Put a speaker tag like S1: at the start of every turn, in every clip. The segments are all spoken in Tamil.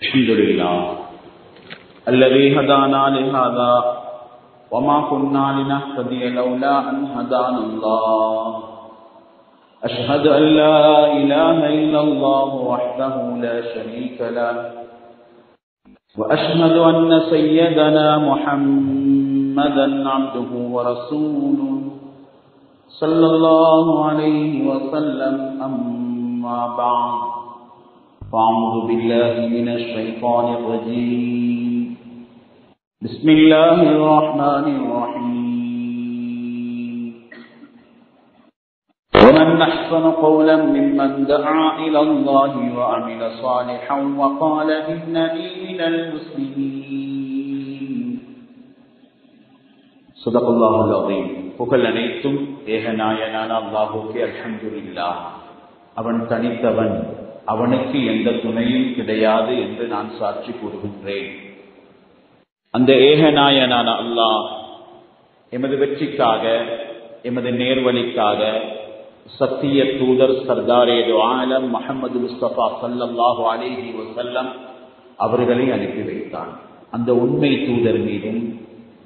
S1: الحمد لله الذي هدانا لهذا وما كنا لنهتدي لولا أن هدانا الله أشهد أن لا إله إلا الله وحده لا شريك له وأشهد أن سيدنا محمدا عبده ورسوله صلى الله عليه وسلم أما بعد فأعوذ بالله من الشيطان الرجيم بسم الله الرحمن الرحيم ومن أحسن قولا ممن دعا إلى الله وعمل صالحا وقال إنني من المسلمين صدق الله العظيم. புகழ் அனைத்தும் ஏகநாயனான அல்லாஹ்வுக்கே அல்ஹம்துலில்லாஹ். அவன் தனித்தவன், அவனுக்கு எந்த துணையும் கிடையாது என்று நான் சாட்சி கூறுகின்றேன். அந்த ஏகநாயனான அல்லாஹ் எமது வெற்றிக்காக, எமது நேர்வழிக்காக சத்திய தூதர் சர்தாரே து ஆலம் முஹம்மது முஸ்தபா ஸல்லல்லாஹு அலைஹி வஸல்லம் அவர்களை அனுப்பி வைத்தான். அந்த உண்மை தூதர் மீதும்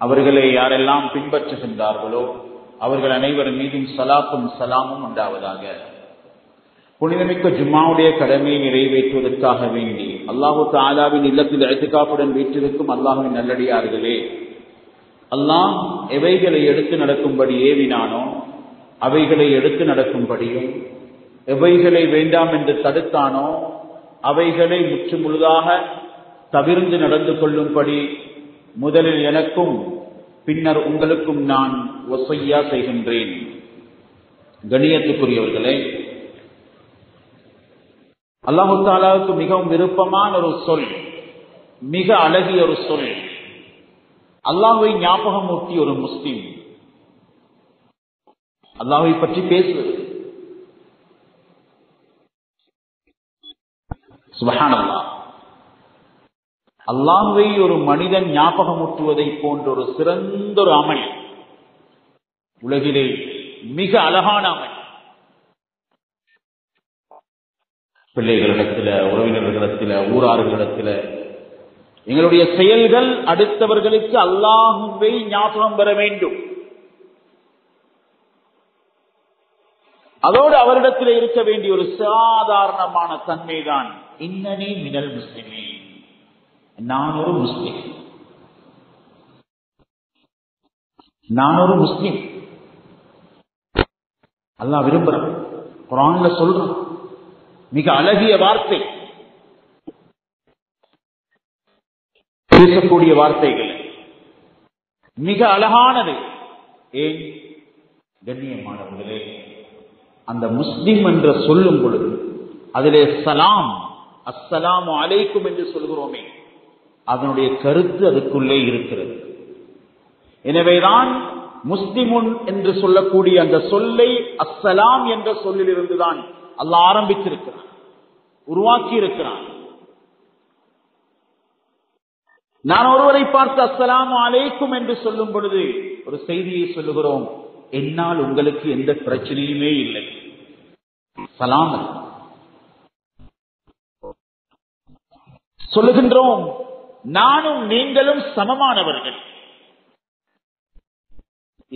S1: அவர்களை யாரெல்லாம் பின்பற்றுகின்றார்களோ அவர்கள் அனைவர் மீதும் ஸலாத்தும் ஸலாமும் உண்டாவதாக. புனிதமிக்க ஜும்மாவுடைய கடமையை நிறைவேற்றுவதற்காக வேண்டி அல்லாஹு தஆலாவின் இல்லத்தில் இஅ்திகாஃபுடன் வீற்றிருக்கும் அல்லாஹ்வின் நல்லடியார்களே, அல்லாஹ் எவைகளை எடுத்து நடக்கும்படி ஏவினானோ அவைகளை எடுத்து நடக்கும்படியும், எவைகளை வேண்டாம் என்று தடுத்தானோ அவைகளை முற்று முழுதாக தவிர்ந்து நடந்து கொள்ளும்படி முதலில் எனக்கும் பின்னர் உங்களுக்கும் நான் வஸியா செய்கின்றேன். கண்ணியத்துக்குரியவர்களே, அல்லாஹு தஆலாவுக்கு மிகவும் விருப்பமான ஒரு சொல், மிக அழகிய ஒரு சொல், அல்லாஹ்வை ஞாபகம் ஊட்டிய ஒரு முஸ்லிம் அல்லாஹ்வை பற்றி பேசுவது. சுப்ஹானல்லாஹ். அல்லாஹ்வை ஒரு மனிதன் ஞாபகம் ஊட்டுவதை போன்ற ஒரு சிறந்த ஒரு அமல் உலகிலே மிக அழகான அமல். பிள்ளைகளிடத்தில், உறவினர்களிடத்தில், ஊரார்களிடத்தில் எங்களுடைய செயல்கள் அடுத்தவர்களுக்கு அல்லாஹ்வை ஞாபகம் பெற வேண்டும். அதோடு அவரிடத்தில் இருக்க வேண்டிய ஒரு சாதாரணமான தன்மைதான் இன்னனி மினல் முஸ்லிமீன், நான் ஒரு முஸ்லிம், நான் ஒரு முஸ்லிம். அல்லாஹ் விரும்புறான், குர்ஆன்ல சொல்றான். மிக அழகிய வார்த்தை, பேசக்கூடிய வார்த்தைகள் மிக அழகானது. ஏன் கண்ணியமானவர்களே, அந்த முஸ்லிம் என்று சொல்லும் பொழுது அதிலே சலாம், அஸ்ஸலாமு அலைக்கும் என்று சொல்கிறோமே, அதனுடைய கருத்து அதுக்குள்ளே இருக்கிறது. எனவேதான் முஸ்லிமுன் என்று சொல்லக்கூடிய அந்த சொல்லை அஸ்ஸலாம் என்ற சொல்லில் இருந்துதான் அல்லாஹ் ஆரம்பித்திருக்கிறான், உருவாக்கி இருக்கிறான். நான் ஒருவரை பார்த்து அஸ்ஸலாமு அலைக்கும் என்று சொல்லும் பொழுது ஒரு செய்தியை சொல்லுகிறோம், என்னால் உங்களுக்கு எந்த பிரச்சனையுமே இல்லை, சலாம் சொல்லுகின்றோம். நானும் நீங்களும் சமமானவர்கள்,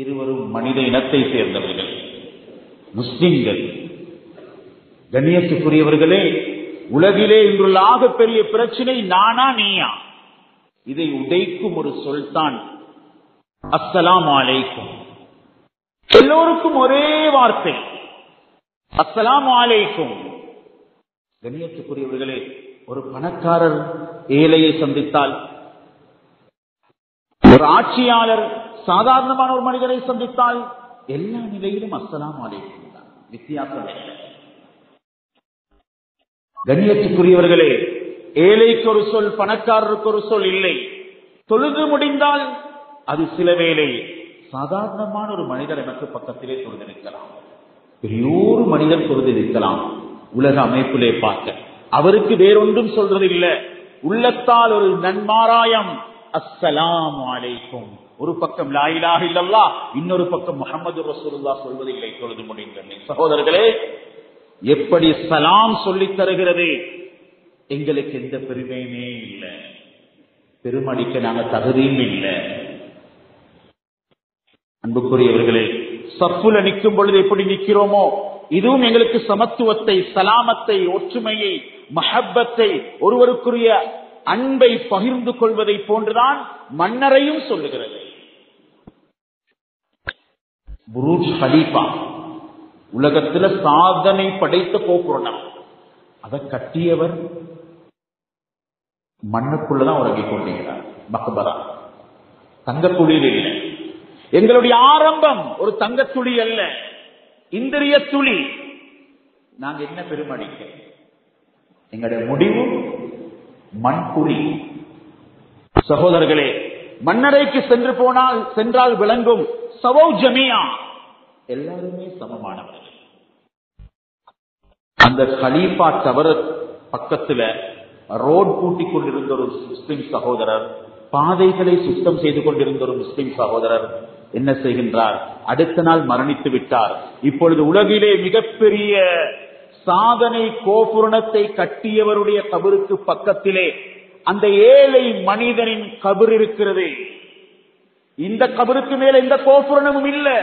S1: இருவரும் மனித இனத்தை சேர்ந்தவர்கள், முஸ்லிம்கள். கண்ணியத்துக்குரியவர்களே, உலகிலே இன்றுள்ள ஆகப்பெரிய பிரச்சனை நானா நீயா, இதை உடைக்கும் ஒரு சொல்தான் அஸ்ஸலாமு அலைக்கும். எல்லோருக்கும் ஒரே வார்த்தை அஸ்ஸலாமு அலைக்கும். கண்ணியத்துக்குரியவர்களே, ஒரு பணக்காரர் ஏழையை சந்தித்தால், ஒரு ஆட்சியாளர் சாதாரணமான ஒரு மனிதரை சந்தித்தால் எல்லா நிலையிலும் அஸ்ஸலாமு அலைக்கும் தான், வித்தியாசம் இல்லை. கண்ணியத்துக்குரியவர்களே, ஏழைக்கு ஒரு சொல், பணக்காரருக்கு ஒரு சொல் இல்லை. தொழுது முடிந்தால் அது சில வேளை சாதாரணமான ஒரு மனிதர் எனக்கு பக்கத்திலே தொழுதிருக்கலாம், பெரியோரு மனிதர் தொழுதிருக்கலாம். உலக அமைப்பிலே பார்க்க அவருக்கு வேறொன்றும் சொல்றதில்லை, உள்ளத்தால் ஒரு நன்மாராயம் அஸ்ஸலாமு அலைக்கும். ஒரு பக்கம் லா இலாஹ இல்லல்லாஹ், இன்னொரு பக்கம் முஹம்மது ரசூலுல்லாஹ் சொல்வதில்லை தொழுது முடிந்த சகோதரர்களே. எப்படி சலாம் சொல்லித் தருகிறது, எங்களுக்கு எந்த பெருமையுமே இல்லை, பெருமடிக்க நாங்க தகுதியும் இல்லை. அன்புக்குரியவர்களே, சப்புல நிற்கும் பொழுது எப்படி நிற்கிறோமோ இதுவும் எங்களுக்கு சமத்துவத்தை, சலாமத்தை, ஒற்றுமையை, மஹப்பத்தை, ஒருவருக்குரிய அன்பை பகிர்ந்து கொள்வதை போன்றுதான் மன்னரையும் சொல்லுகிறது. புரூஜ் ஹலீஃபா உலகத்துல சாதனை படைத்த கோபுரம். அதை கட்டியவர் மண்ணுக்குள்ளதான் உறங்கிக் கொண்டிருக்கிறார். மக்பரா தங்கத்துளியில் இல்லை. எங்களுடைய ஆரம்பம் ஒரு தங்கத்துளி அல்ல, இந்திரிய துளி. நாங்க என்ன பெருமடிக்க, எங்களுடைய முடிவு மண் துளி. சகோதரர்களே, மன்னரைக்கு சென்றால் விளங்கும் சவௌ ஜமியா, எல்லாருமே சமமானவர்கள். அந்த கலீஃபா டவர் பக்கத்துல ரோட் கூட்டிக் கொண்டிருந்த ஒரு முஸ்லிம் சகோதரர், பாதைகளை சுத்தம் செய்து கொண்டிருந்த ஒரு முஸ்லிம் சகோதரர் என்ன செய்கின்றார்? அடுத்த நாள் மரணித்து விட்டார். இப்பொழுது உலகிலே மிகப்பெரிய சாதனை கோபுரணத்தை கட்டியவருடைய கபருக்கு பக்கத்திலே அந்த ஏழை மனிதனின் கபர் இருக்கிறது. இந்த கபருக்கு மேல எந்த கோபுரணமும் இல்லை,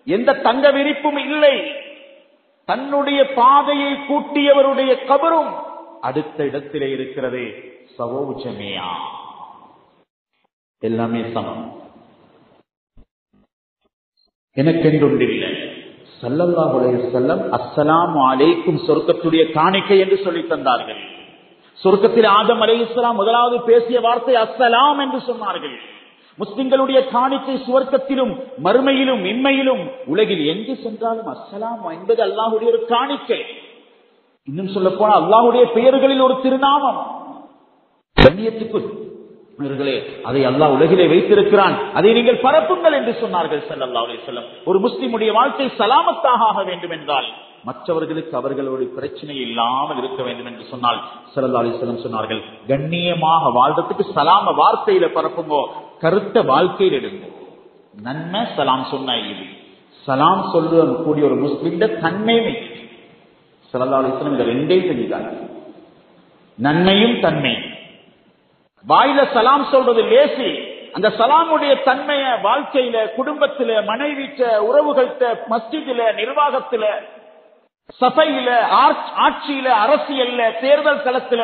S1: எந்த தங்க விரிப்பும் இல்லை. தன்னுடைய பாதையை கூட்டியவருடைய கபரும் அடுத்த இடத்திலே இருக்கிறது. சவௌ ஜமியா, எல்லாமே சமம். எனக்கென்றொன்றில்லை. ஸல்லல்லாஹு அலைஹி வஸல்லம் அஸ்ஸலாமு அலைக்கும் சொர்க்கத்துடைய காணிக்கை என்று சொல்லி தந்தார்கள். சொர்க்கத்தில் ஆதம் அலைஹிஸ்ஸலாம் முதலாவது பேசிய வார்த்தை அஸ்ஸலாம் என்று சொன்னார்கள். முஸ்லிம்களுடைய காணிக்கை சுவர்க்கத்திலும் மறுமையிலும் இம்மையிலும் உலகில் எங்கு சென்றாலும் அஸ்ஸலாம் என்பது அல்லாஹ்வுடைய ஒரு காணிக்கை. இன்னும் சொல்ல போனால் அல்லாஹ்வுடைய பெயர்களில் ஒரு திருநாமம். கண்ணியத்துக்குள் அதை அல்லாஹ் உலகிலே வைத்திருக்கிறான், அதை நீங்கள் பரப்புங்கள் என்று சொன்னார்கள் ஸல்லல்லாஹு அலைஹி வஸல்லம். ஒரு முஸ்லிமுடைய வாழ்க்கை சலாமத்தாக ஆக வேண்டும் என்றால் மற்றவர்களுக்கு அவர்களோட பிரச்சனை இல்லாமல் இருக்க வேண்டும் என்று சொன்னால் ஸல்லல்லாஹு அலைஹி வஸல்லம் சொன்னார்கள், கண்ணியமாக வாழ்றதுக்கு சலாம வார்த்தையில பரப்புங்கோ, கருத்த வாழ்க்கையில் எடுங்கோ. நன்மை சலாம் சொன்ன இது சலாம் சொல்ல கூடிய ஒரு முஸ்லிம் தன்மை. ஸல்லல்லாஹு அலைஹி வஸல்லம் இந்த ரெண்டையும் செஞ்சாங்க, நன்மையும் தன்மை. வாயில சலாம் சொல்றது லேசி, அந்த சலாமுடைய தன்மைய வாழ்க்கையில, குடும்பத்தில, மனைவிட்ட, உறவுகள்கிட்ட, மஸ்ஜிதில, நிர்வாகத்தில, சபையில, ஆட்சியில, அரசியல்ல, தேர்தல் களத்துல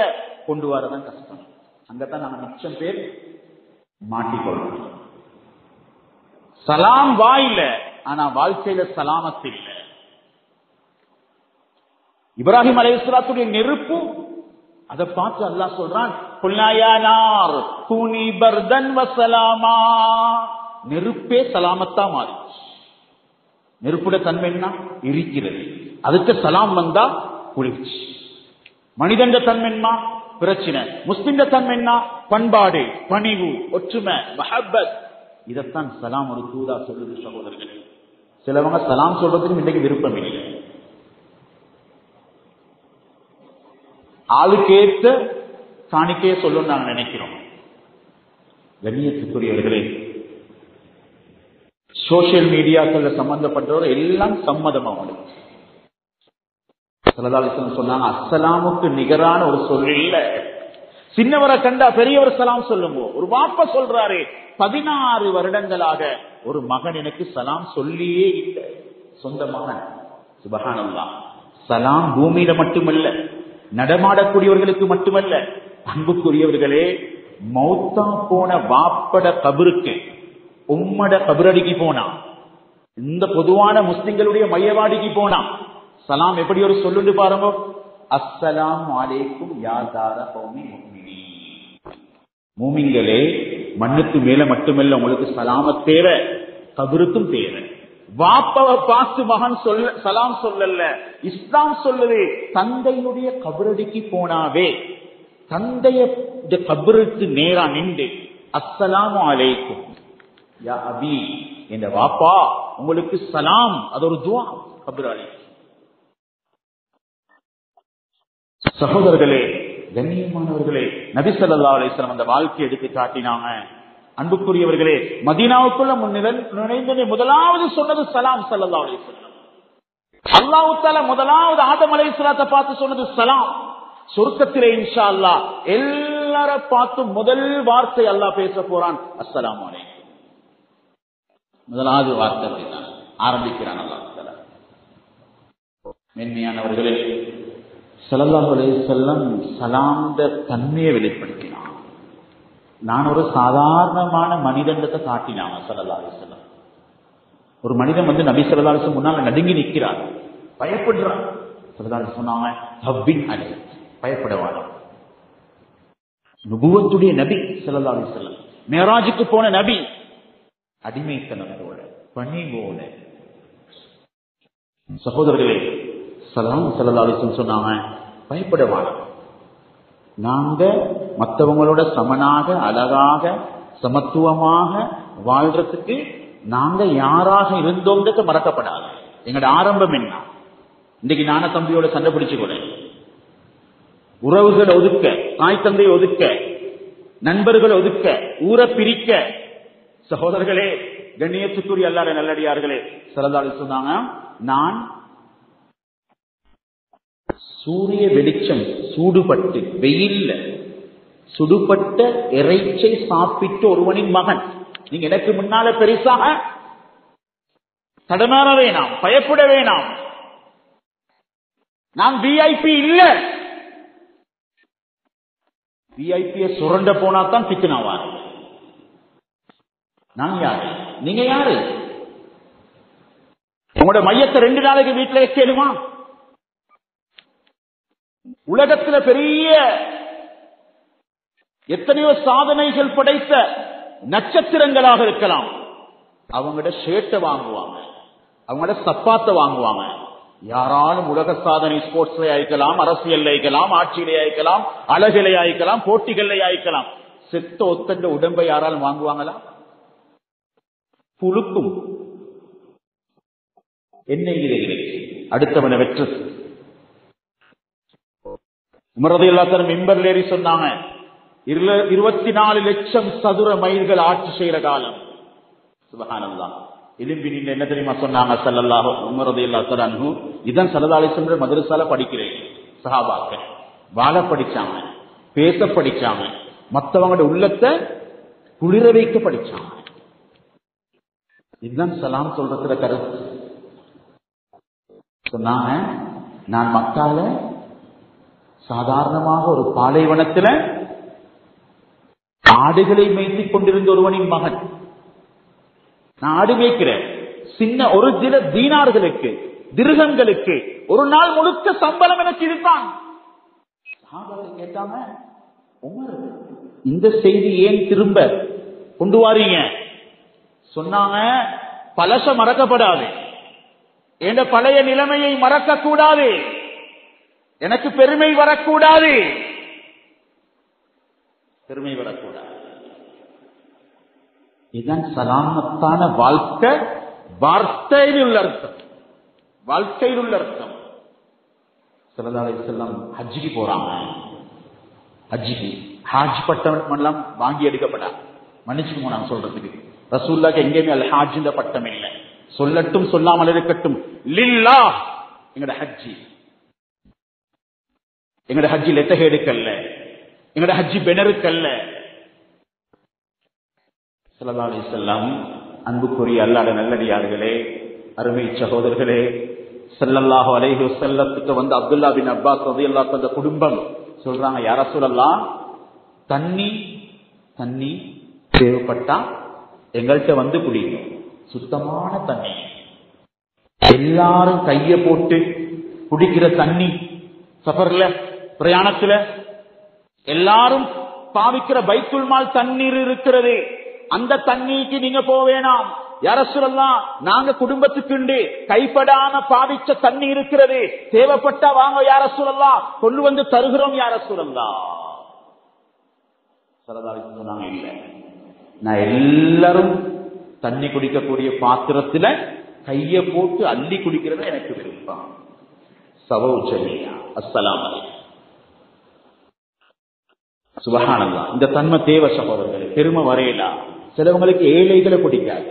S1: கொண்டு வரதான் கஷ்டம். அங்கதான் நம்ம மிச்சம் பேர் மாட்டிக்கொள்ளும். சலாம் வாயில, ஆனா வாழ்க்கையில சலாமத்து இல்ல. இப்ராஹிம் அலைஹிஸ்ஸலாத்துடைய நெருப்பு, அதை பார்த்து அல்லாஹ் சொல்றான், நெருப்பே சலாமத்தா மாறி. நெருப்புடைய தன்மை என்ன? இருக்கிறது. அதுக்கு சலாம் வந்தா குளிர்ச்சி. மனிதன் தன்மை என்ன? பிரச்சனை. முஸ்லிம் தன்மை என்ன? பண்பாடு, பணிவு, ஒற்றுமை, மஹப்பத். இதத்தான் சலாம் ஒரு தூதா சொல்லுது. சகோதரர்களே, சிலவங்க சலாம் சொல்றதுக்கு இன்றைக்கு விருப்பம் இல்லை. ஆளுக்கேற்ற காணிக்கையை சொல்லும் நாங்கள் நினைக்கிறோம். கண்ணியத்துக்குரியவர்களே, சோசியல் மீடியாக்கள் சம்பந்தப்பட்டவர் எல்லாம் சம்மதம். அவங்களுக்கு ஸல்லல்லாஹு அலைஹி வஸல்லம் சொன்னாங்க, அஸ்ஸலாமுக்கு நிகரான ஒரு சொல் இல்ல. சின்னவரை கண்டா பெரியவர் சலாம் சொல்லுங்க. ஒரு வாப்பா சொல்றாரு, 16 வருடங்களாக ஒரு மகன் எனக்கு சலாம் சொல்லியே இல்லை, சொந்த மகன். சுப்ஹானல்லாஹ். சலாம் பூமியில மட்டுமல்ல, நடமாடக்கூடியவர்களுக்கு மட்டுமல்ல. அன்புக்குரியவர்களே, மௌத்தா போன வாப்பட கபருக்கு, உம்மட கபரடிக்கு போனா, இந்த பொதுவான முஸ்லிம்களுடைய மையவாடிக்கு போனா சலாம் எப்படி ஒரு சொல்லுண்டு பாருங்க, அஸ்ஸலாமு அலைக்கும் யா தார கௌமி முஃமினீன். மூமின்களே, மண்ணுக்கு மேல மட்டுமல்ல உங்களுக்கு சலாமத் தேவை, கபருக்கும் தேவை. வாப்பாவை பார்த்து மகன் சலாம் சொல்லல, இஸ்லாம் சொல்லுது, தந்தையுடைய கபரடிக்கு போனாவே தந்தைய கபருக்கு நேரா நின்று அஸ்ஸலாமு அலைக்கும் யா அபி, என்ற வாப்பா உங்களுக்கு சலாம், அது ஒரு துஆ கபராளி. சகோதரர்களே, கண்ணியமானவர்களே, நபி ஸல்லல்லாஹு அலைஹி வஸல்லம் அந்த வாழ்க்கையை எடுத்து காட்டினாங்க. அன்புக்குரியவர்களே, மதீனாவுக்குள்ள நுழைந்த முதலாவது சொன்னது சலாம். ஸல்லல்லாஹு அலைஹி வஸல்லம் அல்லாஹ் தஆலா முதலாவது ஆதம் அலைஹிஸ்ஸலாத்தை பார்த்து சொன்னது சலாம். சொர்க்கத்திலே இன்ஷா அல்லாஹ் எல்லார பார்த்து முதல் வார்த்தை அல்லாஹ் பேச போறான், அஸ்ஸலாமு அலைக்கும். முதலாவது வார்த்தை அப்படிதான் ஆரம்பிக்கிறான் அல்லாஹ். மென்மையானவர்களே, ஸல்லல்லாஹு அலைஹி வஸல்லம் சலாம்த தன்மையை வெளிப்படுத்தினான். நான் ஒரு சாதாரணமான மனிதனத்தை காட்டினாங்க ஸல்லல்லாஹு அலைஹி வஸல்லம். ஒரு மனிதன் வந்து நபி ஸல்லல்லாஹு அலைஹி வஸல்லம் முன்னால நடுங்கி நிற்கிறார், பயப்படுறான். ஸல்லல்லாஹு அலைஹி சொன்னாங்க, ஹப்பின் அலை, பயப்படவான. நுபுவத்துடைய நபி ஸல்லல்லாஹு அலைஹி வஸல்லம், மேராஜுக்கு போன நபி, அடிமைத்தனத்தோட பணிவோட. சகோதரர்களே, ஸல்லல்லாஹு அலைஹி வஸல்லம் சொன்னாங்க, பயப்படவான. நாங்க மற்றவங்களோட சமனாக, அழகாக, சமத்துவமாக வாழ்றதுக்கு நாங்க யாராக இருந்தோங்கிறத மறக்கப்படாது. எங்களோட ஆரம்பம் என்ன? இன்னைக்கு நான தம்பியோட சண்டை பிடிச்சுக்கூட, உறவுகளை ஒதுக்க, தாய் தந்தையை ஒதுக்க, நண்பர்களை ஒதுக்க, ஊரை பிரிக்க. சகோதரர்களே, கண்ணியத்துக்குரிய அல்லாஹ்வின் நல்லடியார்களே, ஸல்லல்லாஹு அலைஹி சொன்னாங்க, நான் சூரிய வெளிச்சம் சூடுபட்டு வெயில்ல சுடுபட்ட இறைச்சை சாப்பிட்டு ஒருவனின் மகன், நீங்க எனக்கு முன்னால பெரிசாக தடமாற வேணாம், பயப்பட வேணாம். நான் விஐபி இல்ல. விஐபியை சுரண்ட போனாதான் பிச்சனாவார். நான் யாரு, நீங்க யாரு? உங்களோட மையத்தை 2 நாளைக்கு வீட்டில் வைக்கணுமா? உலகத்துல பெரிய எத்தனையோ சாதனைகள் படைத்த நட்சத்திரங்களாக இருக்கலாம், அவங்களோட ஷர்ட்டை வாங்குவாங்க, அவங்களோட சப்பாத்தை வாங்குவாங்க. யாராலும் உலக சாதனை ஸ்போர்ட்ஸ்ல ஆயிக்கலாம், அரசியல் ஆயிக்கலாம், ஆட்சியிலே ஆயிக்கலாம், அழகிலே ஆயிக்கலாம், போட்டிகள் ஆயிக்கலாம். செத்த ஒத்தண்ட உடம்பை யாராலும் வாங்குவாங்களா? புழுக்கும் என்ன அடுத்தவனை வெற்று. உமர் ரலியல்லாஹு அன்ஹு மிம்பர்ல ஏறி சொன்னாங்க, 24 லட்சம் சதுர மைல்கள் ஆட்சி செய்யற காலம். சுப்ஹானல்லாஹ். எலும்பி நின்று என்ன தெரியுமா சொன்னாங்க ஸல்லல்லாஹு உமர் ரலியல்லாஹு அன்ஹு, இதான் ஸல்லல்லாஹு அலைஹி வஸல்லம் மதரசால படிக்கிறேன். சஹாபாக்கள் வாழ படிச்சாங்க, பேச படிச்சாங்க, மற்றவங்களோட உள்ளத்தை குளிர வைக்க படிச்சாங்க. இதுதான் சலாம் சொல்றதுல கருத்து. சொன்னாங்க, நான் மக்கால சாதாரணமாக ஒரு பாலைவனத்துல ஆடுகளை மேய்த்திக் கொண்டிருந்த ஒருவனின் மகன். நான் ஆடு மேய்க்கிறேன். சின்ன ஒரு சில தீனார்களுக்கு, திருகங்களுக்கு ஒரு நாள் முழுக்க சம்பளம் எனக்கு இருப்பான். கேட்டாங்க, உமர் இந்த செய்தி ஏன் திரும்ப கொண்டு வாரீங்க? சொன்னாங்க, பழச மறக்கப்படாது, என்ற பழைய நிலைமையை மறக்க கூடாது, எனக்கு பெருமை வரக்கூடாது, பெருமை வரக்கூடாது. இதுதான் சலாமத்தான வாழ்க்கை, வார்த்தையில் உள்ள அர்த்தம், வாழ்க்கையில் உள்ள அர்த்தம். ஸல்லல்லாஹு அலைஹி வஸல்லம் ஹஜ்ஜிக்கு போறாங்க. ஹஜ்ஜிக்கு ஹாஜ் பட்டம் எல்லாம் வாங்கி எடுக்கப்படாது. மன்னிச்சுக்கோ நான் சொல்றதுக்கு, ரசூலுல்லாஹ்க்கு எங்கேயுமே அல் ஹாஜ் இந்த பட்டம் இல்லை. சொல்லட்டும் சொல்லாமல் இருக்கட்டும், லில்லாஹ் எங்கட ஹஜ்ஜி, எங்கட ஹஜ்ஜி லெத்தஹேடுக்கல்ல, எங்கட ஹஜ்ஜி பெனருக்கல்ல. ஸல்லல்லாஹு அலைஹி வஸல்லம் அன்புக்குரிய அல்லாஹ்வின் நல்லடியார்களே, அருமை சகோதரர்களே, ஸல்லல்லாஹு அலைஹி வஸல்லத்துக்கு வந்து அப்துல்லாஹ் பின் அப்பாஸ் ரலியல்லாஹு அன்ஹு குடும்பம் சொல்றாங்க, யா ரசூலல்லாஹ், தண்ணி தேவைப்பட்டா எங்கள்கிட்ட வந்து குடிங்க, சுத்தமான தண்ணி. எல்லாரும் கைய போட்டு குடிக்கிற தண்ணி, சஃபர்ல பிரயாணத்துல எல்லாரும் பாவிக்கிற பைத்துல் மால் தண்ணீர் இருக்கிறது, அந்த தண்ணிக்கு நீங்க போக வேணாம். யா ரசூலல்லாஹ், நாங்க குடும்பத்துக்கு கைப்படாம பாவிச்ச தண்ணி இருக்கிறது, தேவைப்பட்டா வாங்க யா ரசூலல்லாஹ், கொண்டு வந்து தருகிறோம் யா ரசூலல்லாஹ். ஸல்லல்லாஹு அலைஹி வஸல்லம் சொன்னாங்க, இல்ல, நான் எல்லாரும் தண்ணி குடிக்கக்கூடிய பாத்திரத்துல கைய போட்டு அள்ளி குடிக்கிறது எனக்கு விருப்பம். சவௌஜனியா அஸ்ஸலாமு அலைக்கும். சுப்ஹானல்லாஹ். இந்த தன்மை தேவை சகோதரர்களே, பெருமை வரையலாம். சிலவங்களுக்கு ஏழைகளை பிடிக்காது,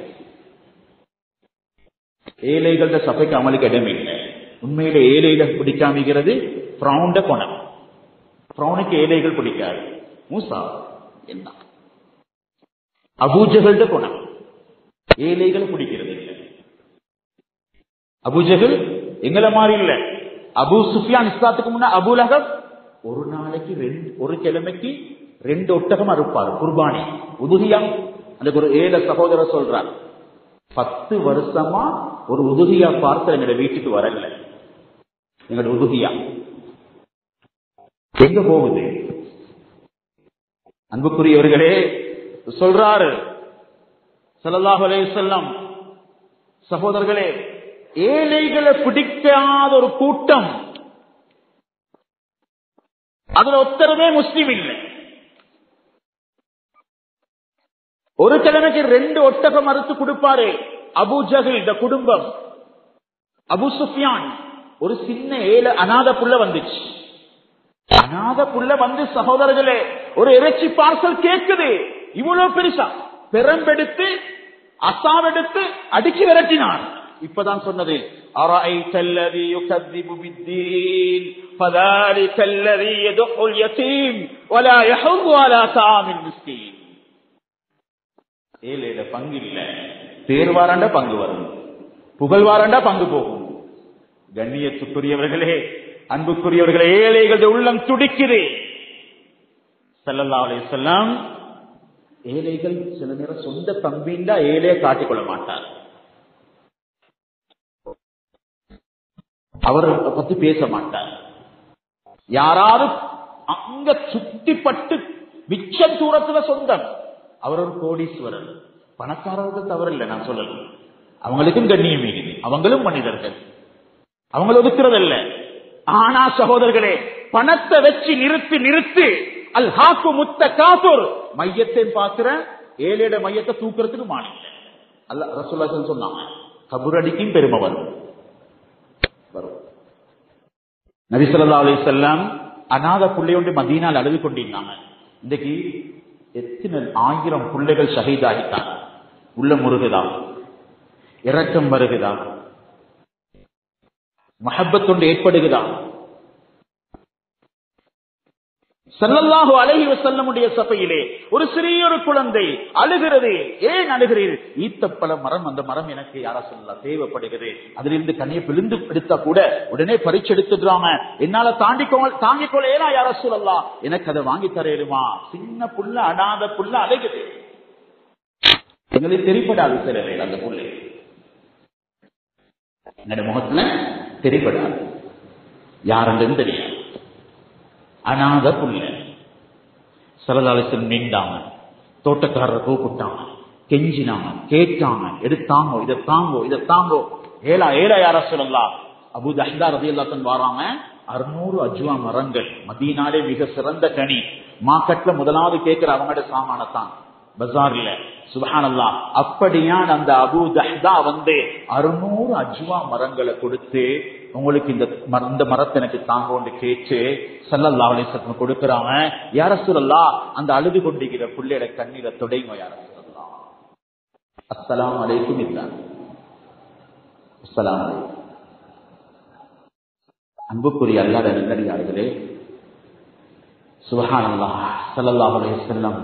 S1: ஏழைகள சபைக்கு அமலுக்கு இடம் இல்லை. உண்மையில ஏழைகளை பிடிக்காமிக்கிறது பிரவுண்ட குணம். பிரௌனுக்கு ஏழைகள் பிடிக்காது. மூசா என்ன அபூஜகல்ட குணம், ஏழைகள் பிடிக்கிறது இல்லை. அபூஜகல் எங்களை மாதிரி இல்ல. அபூ சுஃபியான் இஸ்லாத்துக்கு முன்ன அபூ லஹப் ஒரு நாளைக்கு ஒரு கிழமைக்கு 2 ஒட்டகம் அறுப்பார் குர்பானி உதுகியா. அந்த ஒரு ஏழை சகோதரர் சொல்றார், 10 வருஷமா ஒரு உதுகியா பார்த்து எங்க வீட்டுக்கு வரல. எங்களோட உதுகியா எங்க போகுது? அன்புக்குரியவர்களே சொல்றாரு ஸல்லல்லாஹு அலைஹி வஸல்லம், சகோதரர்களே, ஏழைகளை பிடிக்காத ஒரு கூட்டம், அதுல ஒத்தரவே முஸ்லிம் இல்லை. ஒரு கிழமைக்கு 2 ஒட்டகம் அறுத்து கொடுப்பாரு அபூ ஜஹல் இந்த குடும்பம். அபூ சுஃபியான் ஒரு சின்ன ஏழை அநாத புள்ள வந்துச்சு. அநாத புள்ள வந்து சகோதரர்களே ஒரு இறைச்சி பார்சல் கேட்குது. இவ்வளவு பெருசா பெரும்பெடுத்து அசாவெடுத்து அடிச்சு விரட்டினார். இப்பதான் சொன்னது, أَرَأَيْتَ الَّذِي يُكَذِّبُ بِالدِّينِ فَذَلِكَ الَّذِي يَدُعُّ الْيَتِيمَ وَلَا يَحُضُّ عَلَى طَعَامِ الْمِسْكِينِ. ஏழையில பங்கு இல்ல, பேர் வாராண்டா பங்கு வரும், புகழ் வாராண்டா பங்கு போகும். கண்ணியத்துக்குரியவர்களே, அன்புக்குரியவர்களே, ஏழைகளுடைய உள்ளம் துடிக்குது. ஸல்லல்லாஹு அலைஹி வஸல்லம், ஏழைகள் சில நேரம் சொந்த தம்பிண்டா ஏழையை காட்டிக்கொள்ள மாட்டார். அவர் பத்தி பேச மாட்டார். யாராவது அங்க சுத்திப்பட்டு மிச்சம் தூரத்துல சொந்தம், அவர் ஒரு கோடீஸ்வரர், பணக்காரர்கள் தவறு இல்லை, நான் சொல்லல. அவங்களுக்கும் கண்ணியம் இருக்குது, அவங்களும் மனிதர்கள், அவங்கள ஒதுக்குறதல்ல. ஆனா சகோதரர்களே, பணத்தை வச்சு நிறுத்து அல் ஹாக்கு முத்த காஃபுர், மையத்தை பார்க்கிற ஏழையோட மையத்தை தூக்குறதுக்கு மாநில அல்ல. ரசூலுல்லாஹி சொன்னாங்க, கபுரடிக்கும் பெருமை வரும். நபி ஸல்லல்லாஹு அலைஹி வஸல்லம் அநாத புள்ளையோடு மதீனால அழுது கொண்டிருந்தாங்க. இன்றைக்கு எத்தனை 1000 பிள்ளைகள் ஷஹீதாகிட்டாங்க. உள்ள முருகுதா, இரக்கம் வருகுதா, மஹப்பத்தொண்டு ஏற்படுகிறா? ஸல்லல்லாஹு அலைஹி வஸல்லமுடைய சபையிலே ஒரு சிறிய ஒரு குழந்தை அழுகிறது. ஏன் அழுகிறீர்? ஈத்தப்பழ மரம், அந்த மரம் எனக்கு யாரா சொல்லலாம் தேவைப்படுகிறது, அதிலிருந்து கண்ணியை பிழிந்து எடுத்தா கூட உடனே பறிச்சு எடுத்துடுறாங்க, என்னால தாங்கிக்கொள்ள ஏனா யாரா சொல்லலாம், எனக்கு அதை வாங்கி தரேடுமா? சின்ன புள்ள, அனாத புள்ள அழுகுது. எங்களுக்கு தெரிப்படாது சில வேலை அந்த புள்ளை என்னோட முகத்துல தெரிப்படாது, யாருன்னு தெரியாது. அநாத புள்ள. ஸல்லல்லாஹு அலைஹி வஸல்லம் நின்றாங்க, தோட்டக்காரரை கூப்பிட்டாங்க, கெஞ்சினாங்க, கேட்டாங்க, எடுத்தாங்க, இதை தாங்கோ. ஏலா யார சொல்லலாம். அபூ தஹ்தா ரலியல்லாஹு அன்ஹு வராங்க. 600 அஜ்வா மரங்கள், மதீனாலே மிக சிறந்த கனி. மார்க்கெட்ல முதலாவது கேட்கிற அவங்களோட சாமானத்தான், பஜார்ல. சுப்ஹானல்லாஹ். அப்படியான அந்த அபூ தஹ்தா வந்து 600 அஜ்வா மரங்களை கொடுத்து, உங்களுக்கு இந்த மரத்தை எனக்கு தாங்கன்னு கேட்டு ஸல்லல்லாஹு அலைஹி வஸல்லம் கொடுக்கறாங்க. யா ரசூலல்லாஹ், அந்த அழுது கொண்டிருக்கிற புள்ளையோட கண்ணீரை தொடைங்க யா ரசூலல்லாஹ். அஸ்ஸலாமு அலைக்கும் இல்லாஹ். அஸ்ஸலாமு அலைக்கும். அன்புக்குரிய அல்லாஹ்வுடைய நல்லடியார்களே, சுப்ஹானல்லாஹ். ஸல்லல்லாஹு அலைஹி வஸல்லம்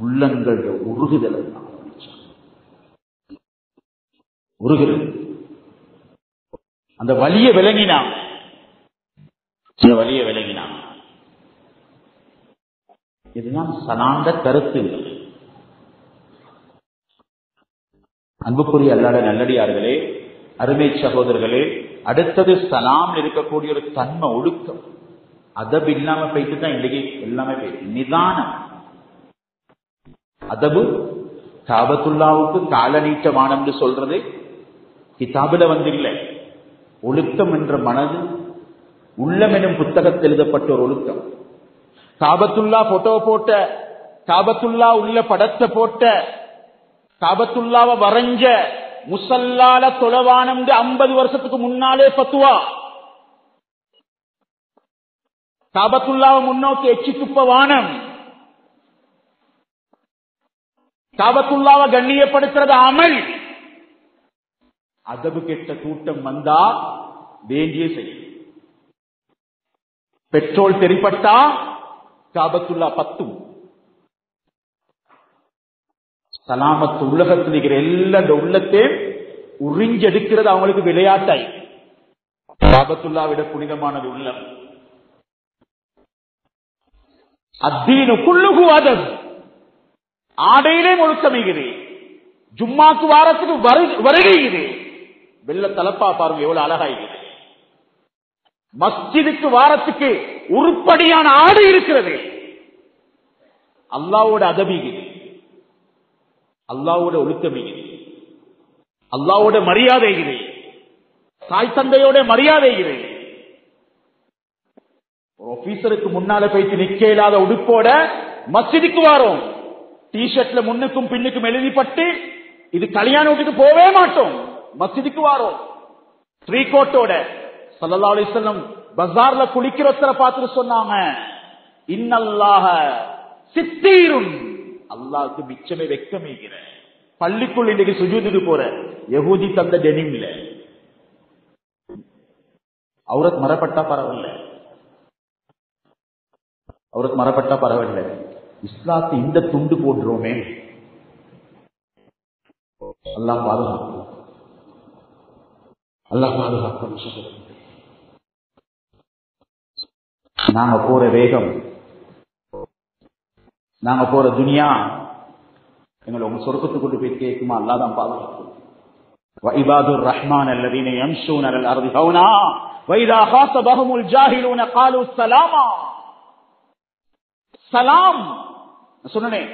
S1: உள்ளங்கள் உருகுதல் உருகுறது, அந்த வலிய விளங்கினாங்க. இதுதான் சனாந்த கருத்து. அன்புக்குரிய அல்லாஹ்வுடைய நல்லடியார்களே, அருமை சகோதரர்களே, அடுத்தது சலாம் இருக்கக்கூடிய ஒரு தன்மை, ஒழுக்கம், அதபு இல்லாம போயிட்டு தான் இன்னைக்கு எல்லாமே போயிட்டு. நிதானம், அதபு. காபத்துல்லாவுக்கு கால நீட்டமானம் என்று சொல்றது கிதாபில வந்து இல்லை. ஒழுக்கம் என்ற மனது உள்ளம் எனும் புத்தகத்தில் எழுதப்பட்ட ஒரு ஒழுக்கம். காபத்துல்லா போட்டோ போட்ட, காபத்துல்லா உள்ள படத்தை போட்ட, காபத்துல்லாவை வரைஞ்ச முசல்லால தொலைவானம் 50 வருஷத்துக்கு முன்னாலே பத்துவா. காபத்துல்லாவை முன்னோக்கி எச்சி துப்ப வானம். காபத்துல்லாவை கண்ணியப்படுத்துறது அமல். அதபு கெட்ட கூட்டம் வந்தா வேண்டிய செய்யும். பெட்ரோல் தெரிப்பட்டா காபத்துல்லா 10 சலாமத்து உலகத்தில் இருக்கிற எல்லா உள்ளத்தையும் உறிஞ்செடுக்கிறது அவங்களுக்கு விளையாட்டாய். காபத்துல்லா விட புனிதமானது உள்ளம். அத்தீனு குல்லுஹு அதப். ஆடையிலே ஒழுக்கமைகிறது. ஜும்மாக்கு வாரத்துக்கு வருகிறது. வெள்ள தலப்பா பாருங்க எவ்வளவு அழகாகிறது. மஸ்ஜிதுக்கு வாரத்துக்கு உருப்படியான ஆடை இருக்கிறது. அல்லாஹ்வோட அதபிகிறது, அல்லாஹ்வோட ஒழுக்கமைகிறது, அல்லாஹ்வோட மரியாதைகிறது, தாய் தந்தையோட மரியாதைகிறது. ஆபீசருக்கு முன்னால போயிட்டு நிக்க இல்லாத உடுப்போட மஸ்ஜிதுக்கு வரோம். டிஷர்ட்ல முன்னுக்கும் பின்னுக்கும் எழுதிப்பட்டு இது கல்யாண வீட்டுக்கு போவே மாட்டோம். மஸ்ஜிதுக்கு வரோம் த்ரீ கோட்டோட. ஸல்லல்லாஹு அலைஹி வஸல்லம் பஜார்ல குளிக்கிறவரை பார்த்துட்டு சொன்னாங்க, இன்னல்லாஹ சித்தீருன், அல்லாஹ்க்கு மிச்சமே வெக்கமேகிற. பள்ளிக்குள் இன்னைக்கு சுஜூதுக்கு போற யஹூதி தந்த டெனிம்ல அவரத் மரப்பட்டா பரவாயில்ல, அவருக்கு மரப்பட்டா பரவாயில்ல. இஸ்லாத்து இந்த துண்டு போடுறோமே, அல்லாஹ் பாதுகாப்பு, அல்லாஹ் பாதுகாப்பு. நாங்க போற வேகம், நாங்க போற துனியா எங்களை உங்க சொர்க்கத்துக்கு கொண்டு போய் கேட்குமா? அல்லாஹ் தான் பாதுகாப்பு. வஇபாதுர் ரஹ்மான் அல்லதீன யம்ஷூன அலல் அர்தி ஹௌனா வஇதா ஹாஸபஹுமுல் ஜாஹிலூன காலூ ஸலாமா. சலாம் சொன்னேன்,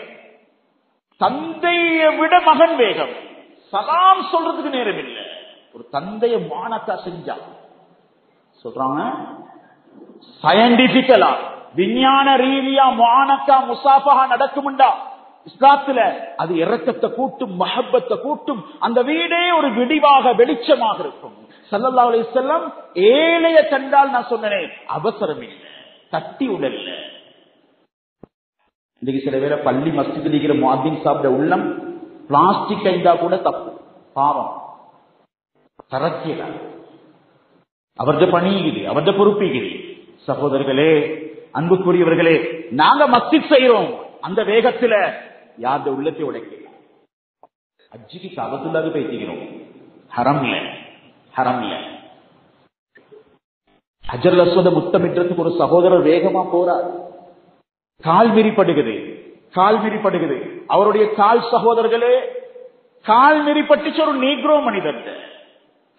S1: தந்தையை விட மகன் வேகம். சலாம் சொல்றதுக்கு நேரம் இல்லை. ஒரு தந்தைய மானக்கா செஞ்சா சொல்றாங்க, சயின்டிபிக்கலா விஞ்ஞான ரீதியா மானக்கா முசாஃபஹா நடக்கும்டா இஸ்லாத்துல அது இரக்கத்தை கூட்டும், மஹப்பத்தை கூட்டும். அந்த வீடே ஒரு விடிவாக வெளிச்சமாக இருக்கும். ஸல்லல்லாஹு அலைஹி வஸல்லம் ஏழைய கண்டால் நான் சொன்னேன் அவசரம் இல்லை, தட்டி உடல்ல. இன்னைக்கு சில பேரை பள்ளி மஸ்ஜிதில் இருக்கிற முஅத்தின் சாப்பிட உள்ளம் பிளாஸ்டிக் கைந்தா கூட தப்பு, பாவம், தரக்கியல அவரது பணியுது, அவரது பொறுப்புகிறது. சகோதரர்களே, அன்புக்குரியவர்களே, நாங்க மஸ்ஜித் செய்யறோம், அந்த வேகத்துல யார்த உள்ளத்தை உடைக்கலாம். அஜிக்கு காபத்துல்லாஹ் பேசிக்கிறோம், ஹரம்ல ஹரம்ல ஹஜ்ருல் அஸ்வத முத்தமிடுறதுக்கு ஒரு சகோதரர் வேகமா போறார். கால் மிரிப்படுகிறது, கால் மிரிப்படுகிறது. அவருடைய கால் சகோதரர்களே, கால் மிரிப்பட்டுச்சு ஒரு நீக்ரோ மனிதன்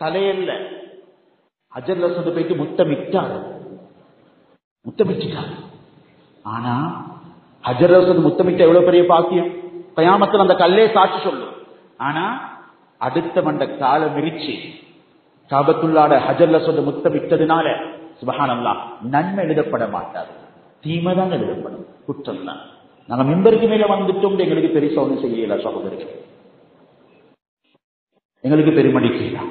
S1: தலையல்ல. ஹஜ்ருல் அஸ்வத போயிட்டு முத்தமிட்டார், முத்தமிட்டார். ஆனா ஹஜ்ருல் அஸ்வத் முத்தமிட்ட எவ்வளவு பெரிய பாக்கியம், கயாமத்தில் அந்த கல்லே சாட்சி சொல்லும். ஆனா அடுத்த மண்ட கால மிரிச்சு காபத்துல்லாஹ் ஹஜ்ருல் அஸ்வத் முத்தமிட்டதுனால சுப்ஹானல்லாஹ் நன்மை எழுதப்பட மாட்டாது, தீமைதான் எழுதப்படும், குற்றம் தான். நாங்க மிம்பருக்கு மேல வந்துட்டோம், எங்களுக்கு பெரிய ஒன்றும் செய்யல சகோதரர்கள், எங்களுக்கு பெருமடிக்கலாம்.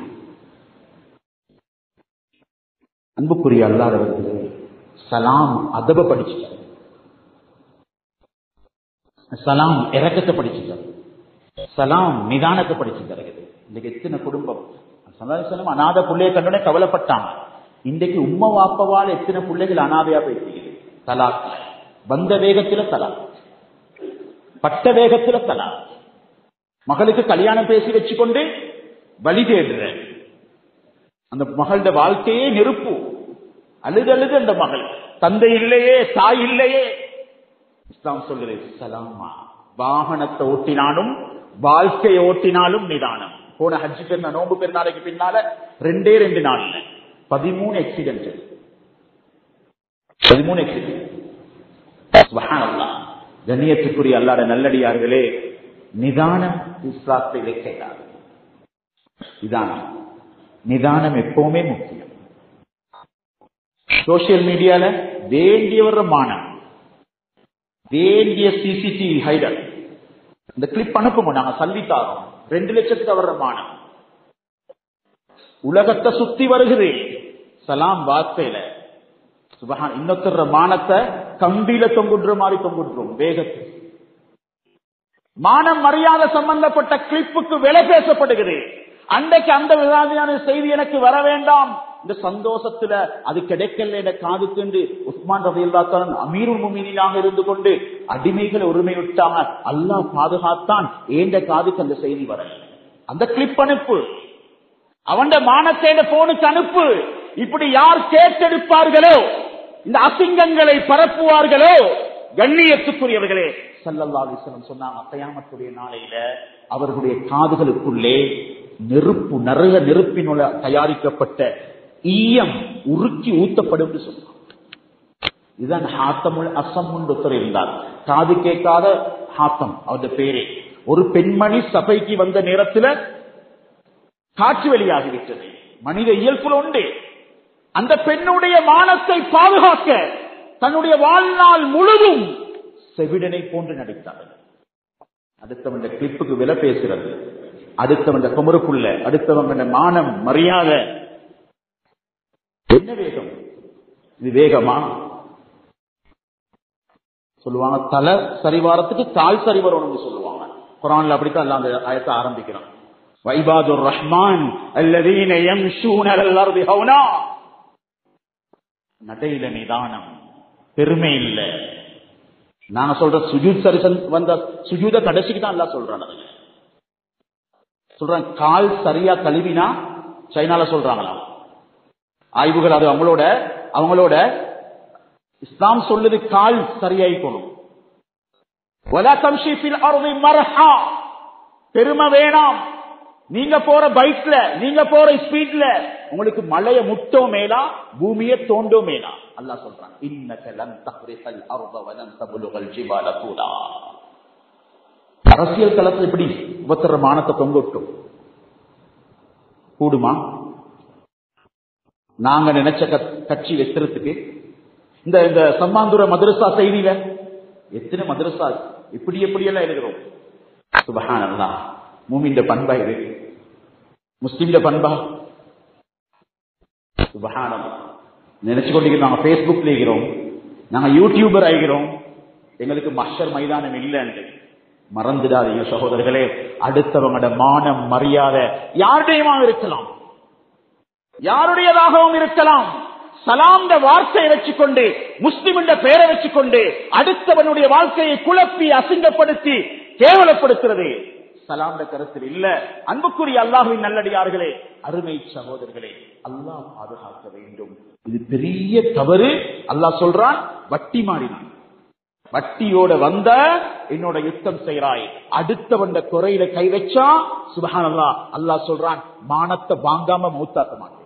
S1: அன்புக்குரிய அல்லாதவர்களே, சலாம் அதப படிச்சுட்டார், சலாம் இரக்கத்தை படிச்சுட்டார், சலாம் நிதானத்தை படிச்சுட்டார். இன்னைக்கு எத்தனை குடும்பம் அநாத பிள்ளைய கண்டோட கவலைப்பட்டாங்க. இன்றைக்கு உம்மா வாப்பவால் எத்தனை பிள்ளைகள் அனாதையா பேசுகிறது. தலாக், வந்த வேகத்துல தலாக், பட்ட வேகத்துல தலாக். மகளுக்கு கல்யாணம் பேசி வச்சுக்கொண்டு வழி தேடுற அந்த மகளோட வாழ்க்கையே நெருப்பு. அழுது அழுது அந்த மகள், தந்தை இல்லையே, தாய் இல்லையே. இஸ்லாம் சொல்கிறது சலாமா, வாகனத்தை ஓட்டினாலும் வாழ்க்கையை ஓட்டினாலும் நிதானம். போன ஹஜ் பெருநாள் நோம்பு பெருநாளைக்கு பின்னால 2 நாள்ல 13 ஆக்சிடென்ட், 13 ஆக்சிடென்ட். சுப்ஹானல்லாஹ். கண்ணியத்துக்குரிய அல்லாஹ்வுடைய நல்லடியார்களே, நிதானம் இஸ்லாத்தை இலக்கையாது. நிதானம், நிதானம் எப்பவுமே முக்கியம். சோசியல் மீடியால வேண்டியவர மானம், வேண்டிய சிசிடிவி ஹைடர் இந்த கிளிப் அனுப்புங்க, நாங்க சல்லித்தாரோம் 2 லட்சத்துக்கு வர்ற மானம். உலகத்தை சுத்தி வருகிறது சலாம் வார்த்தையில. சுபஹான். இன்னொருத்தர மானத்தை கம்பியில தொங்குன்ற மாதிரி தொங்குன்றோம் வேகத்தில். மானம் மரியாதை சம்பந்தப்பட்ட கிளிப்புக்கு விலை பேசப்படுகிறது. அன்றைக்கு அந்த விவாதியான செய்தி எனக்கு வர வேண்டாம், இந்த சந்தோஷத்துல அது கிடைக்கல என்ற காதுக்கு உஸ்மான் ரலியல்லாஹு அன்ஹு அமீருல் முஃமினீனாக இருந்து கொண்டு அடிமைகளை உரிமை விட்டாங்க. அல்லாஹ் பாதுகாத்தான். ஏண்ட காதுக்கு அந்த செய்தி வரல. அந்த கிளிப் அனுப்பு, அவன் மானத்தேட போனுக்கு அனுப்பு. இப்படி யார் கேட்டெடுப்பார்களோ, இந்த அசிங்கங்களை பரப்புவார்களோ, கண்ணியத்துக்குரியவர்களே, ஸல்லல்லாஹு அலைஹி வஸல்லம் சொன்னாங்க, கியாமத்துடைய நாளையில அவர்களுடைய காதுகளுக்குள்ளே நெருப்பு, நிறைய நெருப்பினுள்ள தயாரிக்கப்பட்ட ஈயம் உருக்கி ஊத்தப்படும் என்று சொன்னார். இதுதான் ஹாத்தமுல் அசம் ஒருத்தர் இருந்தார், காது கேட்காத ஹாத்தம் அவருடைய பேரே. ஒரு பெண்மணி சபைக்கு வந்த நேரத்தில் காட்சி வெளியாகிவிட்டது. மனித இயல்புல உண்டு. அந்த பெண்ணுடைய மானத்தை பாதுகாக்க தன்னுடைய வாழ்நாள் முழுதும் செவிடனை போன்று நடித்தார். அடுத்தவன் கிளிப்புக்கு விலை பேசுறது, அடுத்தவன் குமருக்குள்ள, அடுத்தவன் மானம் மரியாதை. என்ன வேகம் இது? வேகமா? சொல்லுவாங்க தலை சரிவாரத்துக்கு கால் சரி வரணும்னு சொல்லுவாங்க. குர்ஆன்ல அப்படித்தான் அல்லாஹ் அந்த ஆயத்தை ஆரம்பிக்கிறான். வைபாதுர் ரஹ்மான் அல்லதீன யம்ஷூன அலல் அர்தி ஹௌனா. நடையில நிதானம், பெருமை இல்ல. நாங்க சொல்ற சுஜூத் சரி வந்த சுஜூத கடைசிக்கு தான் அல்லாஹ் சொல்றான். சொல்றான் கால் சரியா கழுவினா, சைனால சொல்றாங்களா ஆய்வுகள், அது அவங்களோட இஸ்லாம் சொல்லுது கால் சரியாயிக்கணும். வலா தம்ஷி ஃபில் அர்தி மர்ஹா. பெருமை வேணாம். நீங்க போற பைக்ல, நீங்க போற ஸ்பீட்ல உங்களுக்கு மலைய முட்டோ மேலா, பூமியை தோண்டோ மேலா. அல்லாஹ் சொல்றான் இன்னக லன் தஹ்ரிகல் அர்த வலன் தப்லுகல் ஜிபால தூலா. அரசியல் களத்தில் இப்படி உபத்திர மானத்தை தொங்கொட்டும் கூடுமா? நாங்க நினைச்ச கட்சி வெத்துறதுக்கு இந்த சம்மாந்துர மதரசா செய்தியில எத்தனை மதரசா இப்படி எப்படியெல்லாம் எழுதுறோம். சுப்ஹானல்லாஹ். மூமின்ட பண்பா இது, முஸ்லிம்ட பண்பா. சுப்ஹானல்லாஹ். நினைச்சு கொண்டிருக்கிறோம் நாங்க பேஸ்புக்ல இருக்கிறோம், நாங்க யூடியூபர் ஆகிறோம், எங்களுக்கு மஹ்ஷர் மைதானம் இல்லைன்னு மறந்துடாதீங்க சகோதரர்களே. அடுத்தவங்களோட மானம் மரியாதை யாருடையமாக இருக்கலாம், யாருடையதாகவும் இருக்கலாம். சலாம் வார்த்தையை வச்சுக்கொண்டு, முஸ்லிம் என்ற பெயரை வச்சுக்கொண்டு அடுத்தவனுடைய வாழ்க்கையை குழப்பி அசிங்கப்படுத்தி கேவலப்படுத்துறது சலாம் கருத்தில் இல்ல. அன்புக்குரிய அல்லாஹ்வின் நல்லடியார்களே, அருமை சகோதரர்களே, அல்லாஹ் பாதுகாக்க வேண்டும். இது பெரிய தவறு. அல்லாஹ் சொல்றான் வட்டி மாறினான், வட்டியோட வந்த என்னோட யுத்தம் செய்யறாய், அடுத்தவன் குறையில கை வச்சா சுப்ஹானல்லாஹ் அல்லாஹ் சொல்றான் மானத்தை வாங்காம மௌத்தாக்க மாட்டேன்.